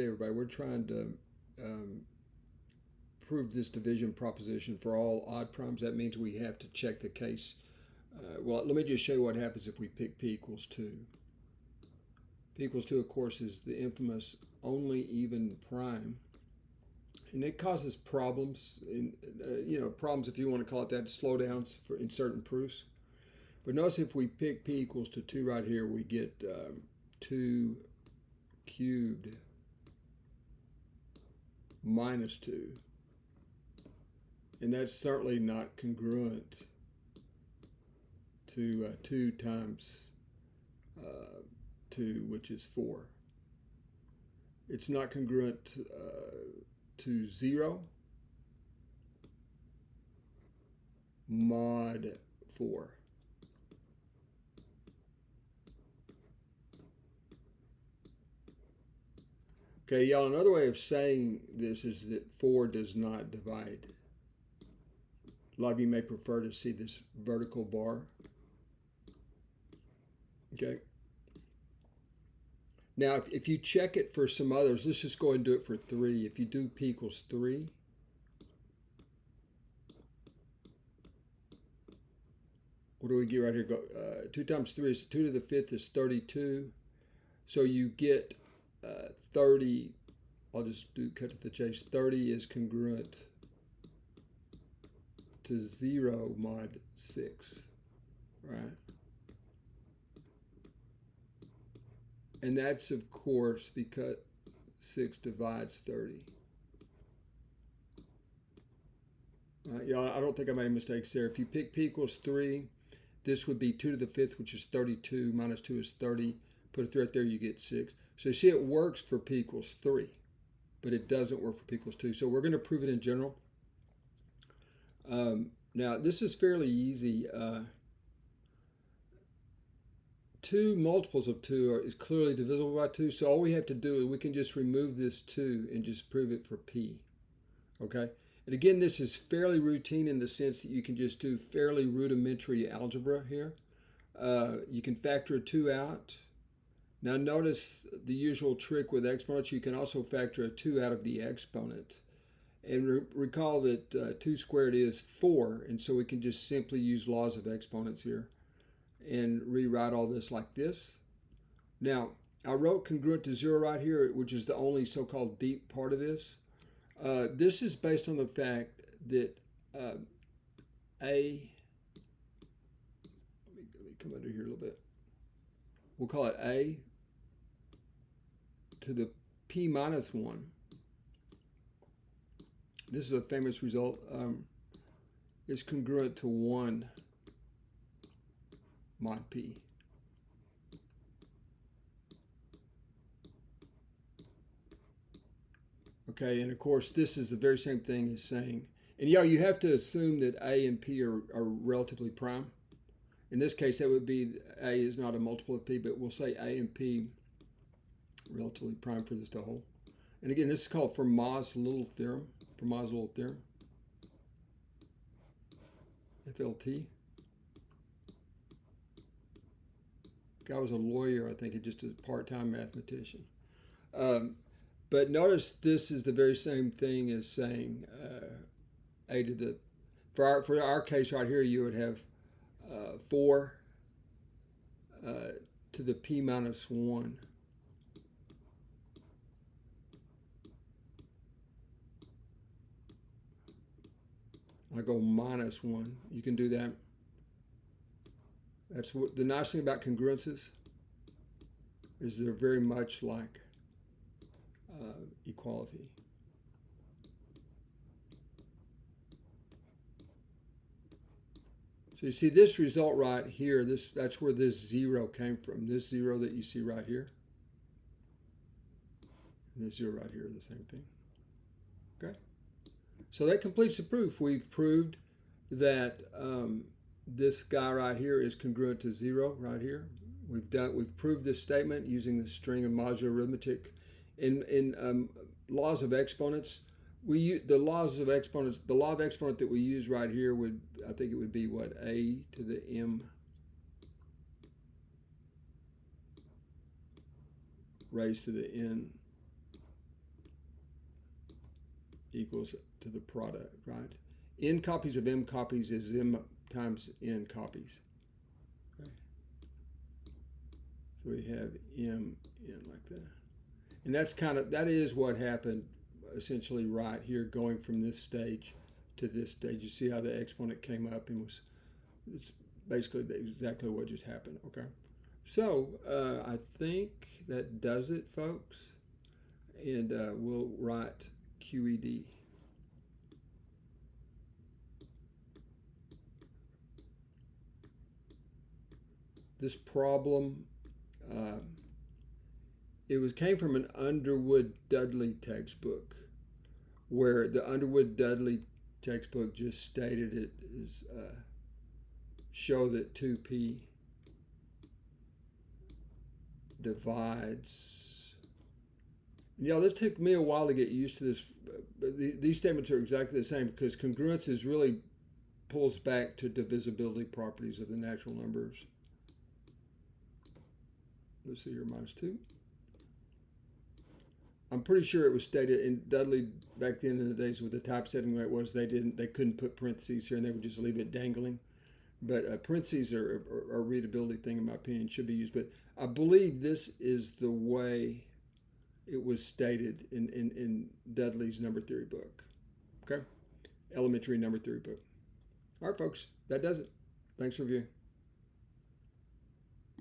Hey everybody, we're trying to prove this division proposition for all odd primes. That means we have to check the case. Well, let me just show you what happens if we pick p equals 2. P equals 2, of course, is the infamous only even prime. And it causes problems, problems if you want to call it that, slowdowns in certain proofs. But notice if we pick p equals to 2 right here, we get 2 cubed minus 2. And that's certainly not congruent to 2 times 2, which is 4. It's not congruent to 0 mod 4. Okay, y'all, another way of saying this is that 4 does not divide. A lot of you may prefer to see this vertical bar. Okay. Now, if you check it for some others, let's just go ahead and do it for 3. If you do p equals 3, what do we get right here? 2 times 3 is 2 to the 5th is 32. So you get 30, I'll just cut to the chase. 30 is congruent to 0 mod 6, right? And that's, of course, because 6 divides 30. I don't think I made mistakes there. If you pick p equals 3, this would be 2 to the 5th, which is 32, minus 2 is 30. Put a 3 right there, you get 6. So you see it works for p equals 3, but it doesn't work for p equals 2. So we're going to prove it in general. Now, this is fairly easy. 2 multiples of 2 is clearly divisible by 2. So all we have to do is we can just remove this 2 and just prove it for p. Okay? And again, this is fairly routine in the sense that you can just do fairly rudimentary algebra here. You can factor a 2 out. Now notice the usual trick with exponents. You can also factor a 2 out of the exponent. And recall that 2 squared is 4, and so we can just simply use laws of exponents here and rewrite all this like this. Now, I wrote congruent to 0 right here, which is the only so-called deep part of this. This is based on the fact that let me come under here a little bit. We'll call it a to the p minus 1. This is a famous result. Is congruent to 1 mod p. Okay, and of course this is the very same thing as saying, and yeah, you have to assume that a and p are relatively prime. In this case, that would be a is not a multiple of p, but we'll say a and p relatively prime for this to hold. And again, this is called Fermats Little theorem. Fermats Little theorem. FLT. Guy was a lawyer, I think, and just a part-time mathematician. But notice this is the very same thing as saying a to the, for our case right here, you would have 4 to the p minus 1. I go minus 1. You can do that. That's what the nice thing about congruences is they're very much like equality. So you see this result right here, that's where this 0 came from. This 0 that you see right here. And this 0 right here are the same thing. Okay? So that completes the proof. We've proved that this guy right here is congruent to 0 right here. We've proved this statement using the string of modular arithmetic. In laws of exponents, the law of exponent that we use right here would, I think it would be what, a to the m raised to the n equals to the product, right? N copies of M copies is M times N copies. Okay. So we have M, N like that. And that is what happened essentially right here, going from this stage to this stage. You see how the exponent came up and it's basically exactly what just happened, okay? So I think that does it, folks. And we'll write QED. This problem, it came from an Underwood-Dudley textbook, where the Underwood-Dudley textbook just stated it is show that 2p divides. Yeah, it took me a while to get used to this. But these statements are exactly the same, because congruence is really pulls back to divisibility properties of the natural numbers. Let's see here, -2. I'm pretty sure it was stated in Dudley back then in the days with the typesetting way it was, they couldn't put parentheses here and they would just leave it dangling. But parentheses are a readability thing, in my opinion, should be used. But I believe this is the way it was stated in Dudley's number theory book. Okay? Elementary number theory book. All right, folks, that does it. Thanks for viewing.